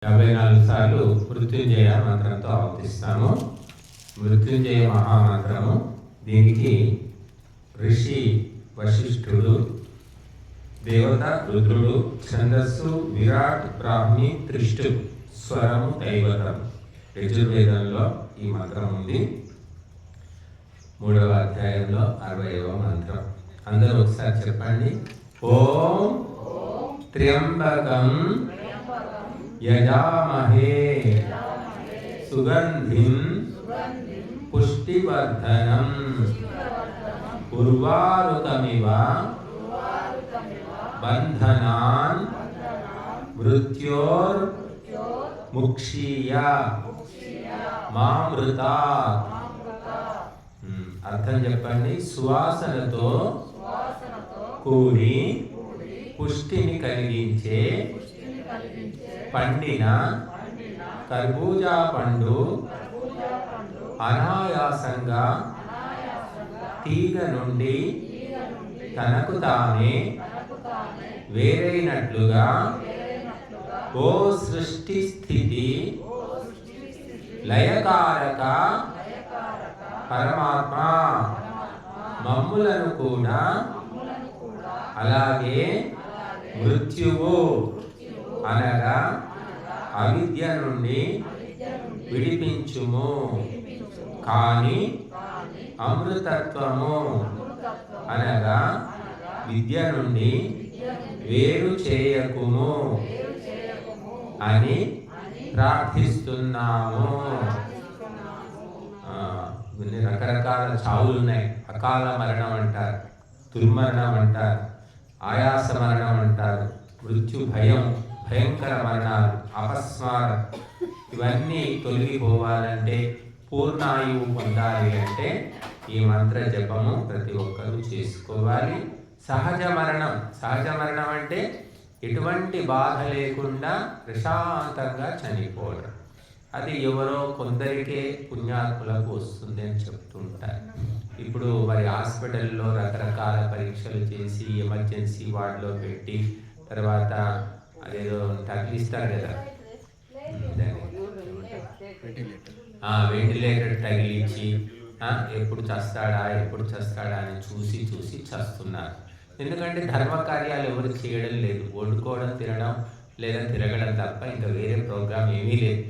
54 సార్లు మృత్యుంజయ మంత్రంతో ఆవర్తిస్తాము. మృత్యుంజయ మహామంత్రము. దీనికి ఋషి వశిష్ఠుడు, దేవత రుద్రుడు, ఛందస్సు విరాట్, బ్రాహ్మి, త్రిష్టు, స్వరము దైవతం. యజుర్వేదంలో ఈ మంత్రం ఉంది. 3వ అధ్యాయంలో 60వ మంత్రం. అందరూ ఒకసారి చెప్పండి. ఓం త్ర్యంబకం యజామహే సుగంధిం పుష్టివర్ధనం ఉర్వారుకమివ బంధనాన్ మృత్యోర్ ముక్షీయ మామృతాత్. అర్థం చెప్పండి. సువాసనతో కూడి పుష్టిని కలిగించే పండిన కర్బూజా పండు అనాయాసంగా తీగ నుండి తనకు తానే వేరైనట్లుగా ఓ సృష్టి స్థితి లయకారక పరమాత్మ మమ్ములను కూడా అలాగే మృత్యువు అనగా అవిద్య నుండి విడిపించుము, కానీ అమృతత్వము అనగా విద్య నుండి వేరు చేయకుము అని ప్రార్థిస్తున్నాము. కొన్ని రకరకాల చావులు ఉన్నాయి. అకాల మరణం అంటారు, దుర్మరణం అంటారు, ఆయాస మరణం అంటారు, మృత్యు భయం, భయంకర మరణాలు, అపస్మారం. ఇవన్నీ తొలగిపోవాలంటే, పూర్ణాయువు పొందాలి అంటే ఈ మంత్ర జపము ప్రతి ఒక్కరూ చేసుకోవాలి. సహజ మరణం అంటే ఎటువంటి బాధ లేకుండా ప్రశాంతంగా చనిపోవడం. అది ఎవరో కొందరికే పుణ్యాత్ములకు వస్తుంది అని చెప్తుంటారు. ఇప్పుడు మరి హాస్పిటల్లో రకరకాల పరీక్షలు చేసి ఎమర్జెన్సీ వార్డులో పెట్టి తర్వాత అదేదో తగిలిస్తారు కదా, వెంటిలేటర్ తగిలించి ఎప్పుడు చస్తాడా అని చూసి చస్తున్నారు. ఎందుకంటే ధర్మ కార్యాలు ఎవరు చేయడం లేదు. వండుకోవడం, తినడం లేదా తిరగడం తప్ప ఇంకా వేరే ప్రోగ్రాం ఏమీ లేదు.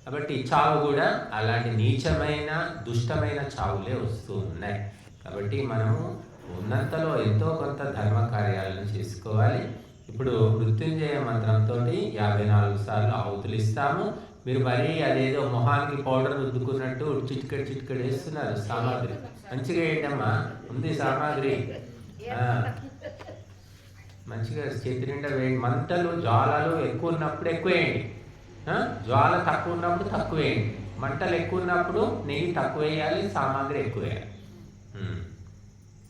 కాబట్టి చావు కూడా అలాంటి నీచమైన దుష్టమైన చావులే వస్తూ ఉన్నాయి. కాబట్టి మనము ఉన్నంతలో ఎంతో కొంత ధర్మ కార్యాలను చేసుకోవాలి. ఇప్పుడు మృత్యుంజయ మంత్రంతో 54 సార్లు ఆహుతులు ఇస్తాము. మీరు మరీ అదేదో మొహానికి పౌడర్ రుద్దుకున్నట్టు చిటికెడు వేస్తున్నారు. సామాగ్రి మంచిగా వేయటమ్మా, ఉంది సామాగ్రి మంచిగా చేతి నిండా వేయండి. మంటలు జ్వాలలు ఎక్కువ ఉన్నప్పుడు ఎక్కువ వేయండి, జ్వాల తక్కువ ఉన్నప్పుడు తక్కువ వేయండి. మంటలు ఎక్కువ ఉన్నప్పుడు నెయ్యి తక్కువ వేయాలి, సామాగ్రి ఎక్కువ వేయాలి.